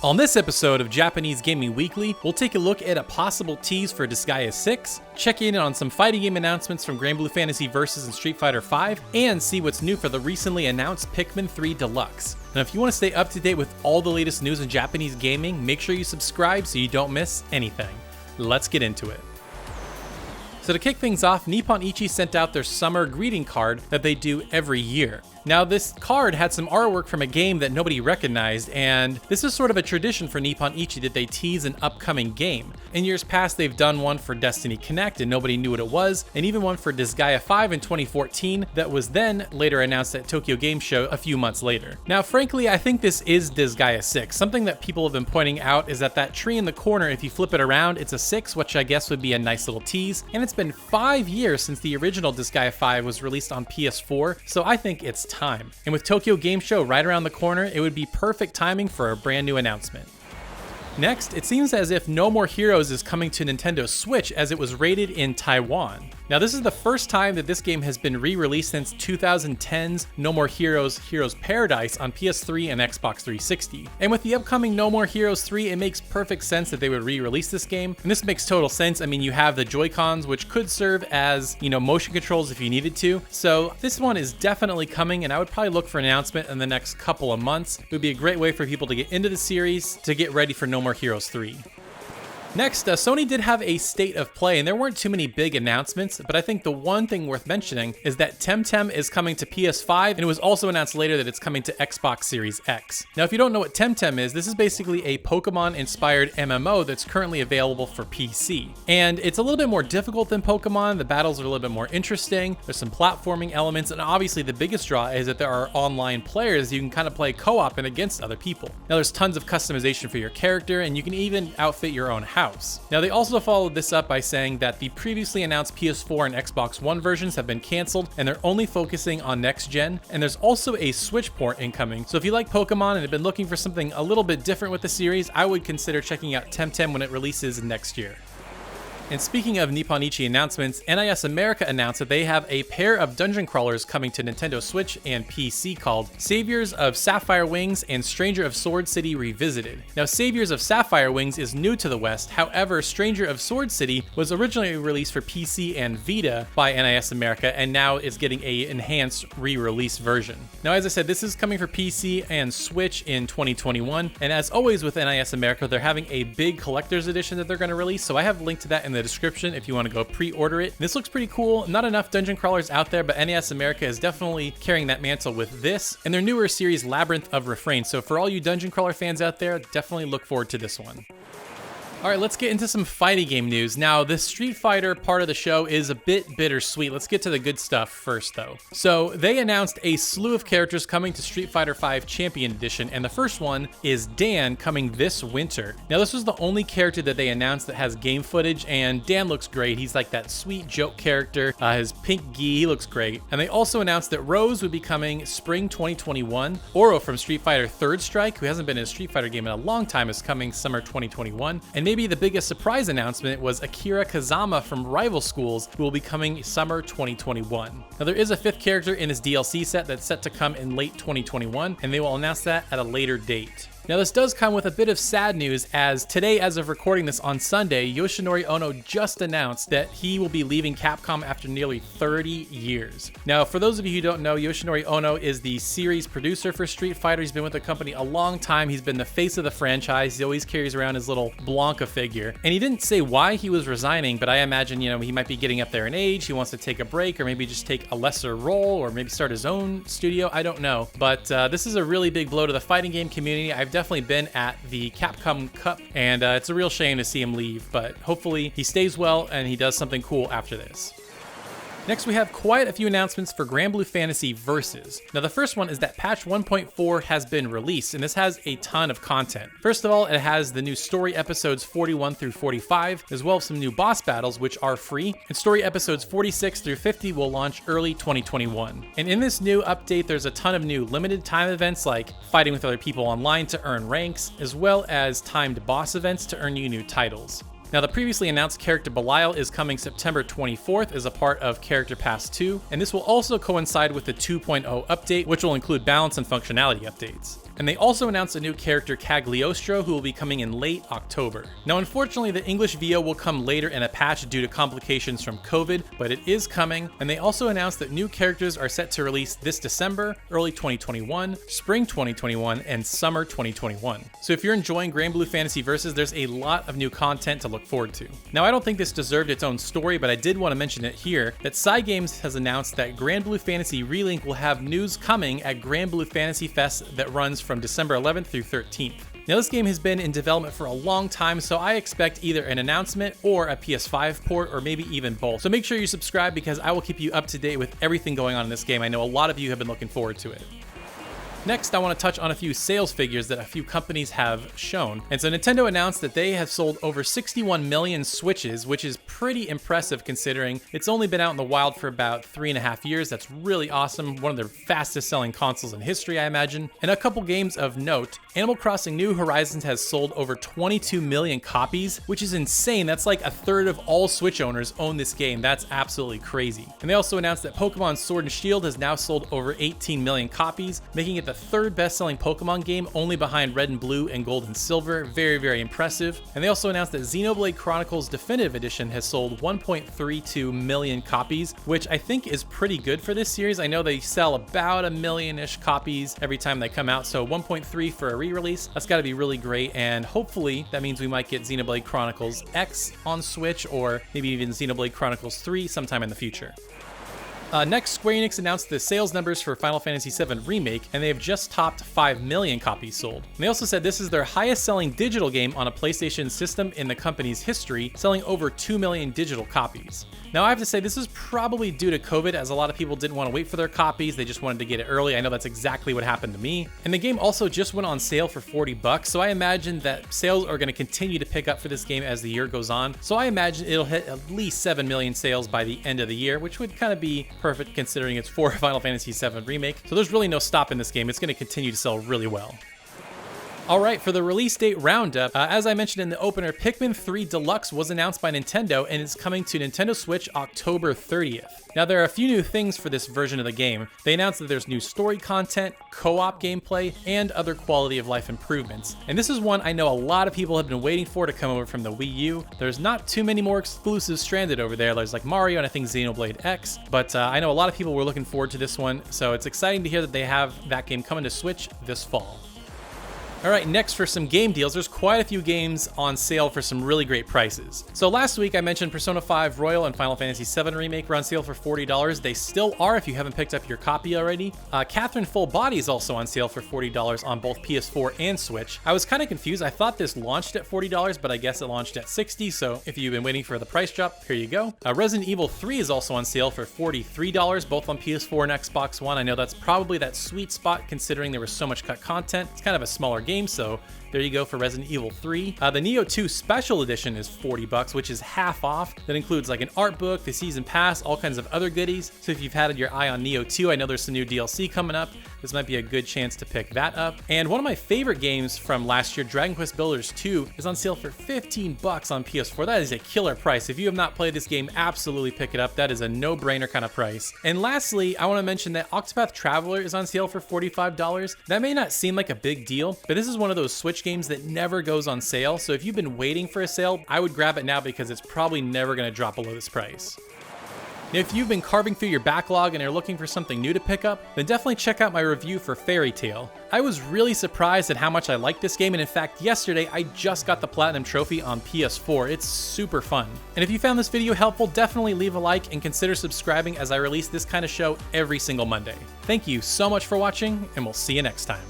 On this episode of Japanese Gaming Weekly, we'll take a look at a possible tease for Disgaea 6, check in on some fighting game announcements from Granblue Fantasy Versus and Street Fighter V, and see what's new for the recently announced Pikmin 3 Deluxe. Now if you want to stay up to date with all the latest news in Japanese gaming, make sure you subscribe so you don't miss anything. Let's get into it. So to kick things off, Nippon Ichi sent out their summer greeting card that they do every year. Now this card had some artwork from a game that nobody recognized, and this is sort of a tradition for Nippon Ichi that they tease an upcoming game. In years past, they've done one for Destiny Connect and nobody knew what it was, and even one for Disgaea 5 in 2014 that was then later announced at Tokyo Game Show a few months later. Now frankly, I think this is Disgaea 6. Something that people have been pointing out is that tree in the corner, if you flip it around, it's a 6, which I guess would be a nice little tease, and it's been 5 years since the original Disgaea 5 was released on PS4, so I think it's time. And with Tokyo Game Show right around the corner, it would be perfect timing for a brand new announcement. Next, it seems as if No More Heroes is coming to Nintendo Switch as it was rated in Taiwan. Now this is the first time that this game has been re-released since 2010's No More Heroes Heroes Paradise on PS3 and Xbox 360. And with the upcoming No More Heroes 3, it makes perfect sense that they would re-release this game. And this makes total sense. I mean, you have the Joy-Cons, which could serve as, motion controls if you needed to. So this one is definitely coming, and I would probably look for an announcement in the next couple of months. It would be a great way for people to get into the series to get ready for No More Heroes 3. Next, Sony did have a State of Play, and there weren't too many big announcements, but I think the one thing worth mentioning is that Temtem is coming to PS5, and it was also announced later that it's coming to Xbox Series X. Now, if you don't know what Temtem is, this is basically a Pokemon-inspired MMO that's currently available for PC. And it's a little bit more difficult than Pokemon, the battles are a little bit more interesting, there's some platforming elements, and obviously the biggest draw is that there are online players you can kind of play co-op and against other people. Now, there's tons of customization for your character, and you can even outfit your own house. Now they also followed this up by saying that the previously announced PS4 and Xbox One versions have been canceled and they're only focusing on next gen, and there's also a Switch port incoming. So if you like Pokemon and have been looking for something a little bit different with the series, I would consider checking out Temtem when it releases next year. And speaking of Nippon Ichi announcements, NIS America announced that they have a pair of dungeon crawlers coming to Nintendo Switch and PC called Saviors of Sapphire Wings and Stranger of Sword City Revisited. Now, Saviors of Sapphire Wings is new to the West, however, Stranger of Sword City was originally released for PC and Vita by NIS America, and now is getting a enhanced re-release version. Now, as I said, this is coming for PC and Switch in 2021, and as always with NIS America, they're having a big collector's edition that they're going to release, so I have a link to that in the description if you want to go pre-order it. This looks pretty cool. Not enough dungeon crawlers out there, but NES America is definitely carrying that mantle with this and their newer series Labyrinth of Refrain. So for all you dungeon crawler fans out there, definitely look forward to this one. Alright, let's get into some fighting game news. Now, the Street Fighter part of the show is a bit bittersweet. Let's get to the good stuff first, though. So, they announced a slew of characters coming to Street Fighter V Champion Edition, and the first one is Dan, coming this winter. Now, this was the only character that they announced that has game footage, and Dan looks great. He's like that sweet joke character. His pink gi, he looks great. And they also announced that Rose would be coming spring 2021. Oro from Street Fighter Third Strike, who hasn't been in a Street Fighter game in a long time, is coming summer 2021. And maybe the biggest surprise announcement was Akira Kazama from Rival Schools, who will be coming summer 2021. Now there is a fifth character in his DLC set that's set to come in late 2021, and they will announce that at a later date. Now this does come with a bit of sad news, as today, as of recording this on Sunday, Yoshinori Ono just announced that he will be leaving Capcom after nearly 30 years. Now for those of you who don't know, Yoshinori Ono is the series producer for Street Fighter. He's been with the company a long time. He's been the face of the franchise. He always carries around his little Blanca figure. And he didn't say why he was resigning, but I imagine, he might be getting up there in age. He wants to take a break, or maybe just take a lesser role, or maybe start his own studio. I don't know. But this is a really big blow to the fighting game community. I've definitely been at the Capcom Cup, and it's a real shame to see him leave, but hopefully he stays well and he does something cool after this. Next, we have quite a few announcements for Granblue Fantasy Versus. Now, the first one is that patch 1.4 has been released, and this has a ton of content. First of all, it has the new story episodes 41 through 45, as well as some new boss battles, which are free, and story episodes 46 through 50 will launch early 2021. And in this new update, there's a ton of new limited time events like fighting with other people online to earn ranks, as well as timed boss events to earn you new titles. Now, the previously announced character Belial is coming September 24th as a part of Character Pass 2, and this will also coincide with the 2.0 update, which will include balance and functionality updates. And they also announced a new character, Cagliostro, who will be coming in late October. Now, unfortunately, the English VO will come later in a patch due to complications from COVID, but it is coming. And they also announced that new characters are set to release this December, early 2021, spring 2021, and summer 2021. So if you're enjoying Granblue Fantasy Versus, there's a lot of new content to look forward to. Now, I don't think this deserved its own story, but I did want to mention it here, that Cygames has announced that Granblue Fantasy Relink will have news coming at Granblue Fantasy Fest that runs from December 11th through 13th. Now, this game has been in development for a long time, so I expect either an announcement or a PS5 port, or maybe even both. So make sure you subscribe because I will keep you up to date with everything going on in this game. I know a lot of you have been looking forward to it. Next, I want to touch on a few sales figures that a few companies have shown. And so Nintendo announced that they have sold over 61 million Switches, which is pretty impressive considering it's only been out in the wild for about 3.5 years. That's really awesome. One of their fastest selling consoles in history, I imagine. And a couple games of note, Animal Crossing New Horizons has sold over 22 million copies, which is insane. That's like a third of all Switch owners own this game. That's absolutely crazy. And they also announced that Pokemon Sword and Shield has now sold over 18 million copies, making it the third best-selling Pokemon game, only behind Red and Blue and Gold and Silver. Very, very impressive. And they also announced that Xenoblade Chronicles Definitive Edition has sold 1.32 million copies, which I think is pretty good for this series. I know they sell about a million-ish copies every time they come out, so 1.3 for a re-release. That's got to be really great, and hopefully that means we might get Xenoblade Chronicles X on Switch, or maybe even Xenoblade Chronicles 3 sometime in the future. Next, Square Enix announced the sales numbers for Final Fantasy VII Remake, and they have just topped 5 million copies sold. And they also said this is their highest selling digital game on a PlayStation system in the company's history, selling over 2 million digital copies. Now, I have to say this is probably due to COVID, as a lot of people didn't want to wait for their copies, they just wanted to get it early. I know that's exactly what happened to me. And the game also just went on sale for $40, so I imagine that sales are going to continue to pick up for this game as the year goes on. So I imagine it'll hit at least 7 million sales by the end of the year, which would kind of be perfect considering it's for Final Fantasy VII Remake. So there's really no stopping this game. It's going to continue to sell really well. Alright, for the release date roundup, as I mentioned in the opener, Pikmin 3 Deluxe was announced by Nintendo and is coming to Nintendo Switch October 30th. Now, there are a few new things for this version of the game. They announced that there's new story content, co-op gameplay, and other quality of life improvements. And this is one I know a lot of people have been waiting for to come over from the Wii U. There's not too many more exclusives stranded over there. There's like Mario and I think Xenoblade X, but I know a lot of people were looking forward to this one, so it's exciting to hear that they have that game coming to Switch this fall. Alright, next for some game deals, there's quite a few games on sale for some really great prices. So last week I mentioned Persona 5 Royal and Final Fantasy VII Remake were on sale for $40. They still are if you haven't picked up your copy already. Catherine Full Body is also on sale for $40 on both PS4 and Switch. I was kind of confused. I thought this launched at $40, but I guess it launched at $60, so if you've been waiting for the price drop, here you go. Resident Evil 3 is also on sale for $43, both on PS4 and Xbox One. I know that's probably that sweet spot considering there was so much cut content. It's kind of a smaller game, so there you go for Resident Evil 3. The Neo 2 Special Edition is $40, which is half off. That includes like an art book, the season pass, all kinds of other goodies. So if you've had your eye on Neo 2, I know there's some new DLC coming up. This might be a good chance to pick that up. And one of my favorite games from last year, Dragon Quest Builders 2, is on sale for $15 on PS4. That is a killer price. If you have not played this game, absolutely pick it up. That is a no-brainer kind of price. And lastly, I want to mention that Octopath Traveler is on sale for $45. That may not seem like a big deal, but this is one of those Switch games that never goes on sale. So if you've been waiting for a sale, I would grab it now because it's probably never going to drop below this price. If you've been carving through your backlog and are looking for something new to pick up, then definitely check out my review for Fairy Tail. I was really surprised at how much I liked this game, and in fact, yesterday I just got the Platinum Trophy on PS4. It's super fun. And if you found this video helpful, definitely leave a like and consider subscribing as I release this kind of show every single Monday. Thank you so much for watching, and we'll see you next time.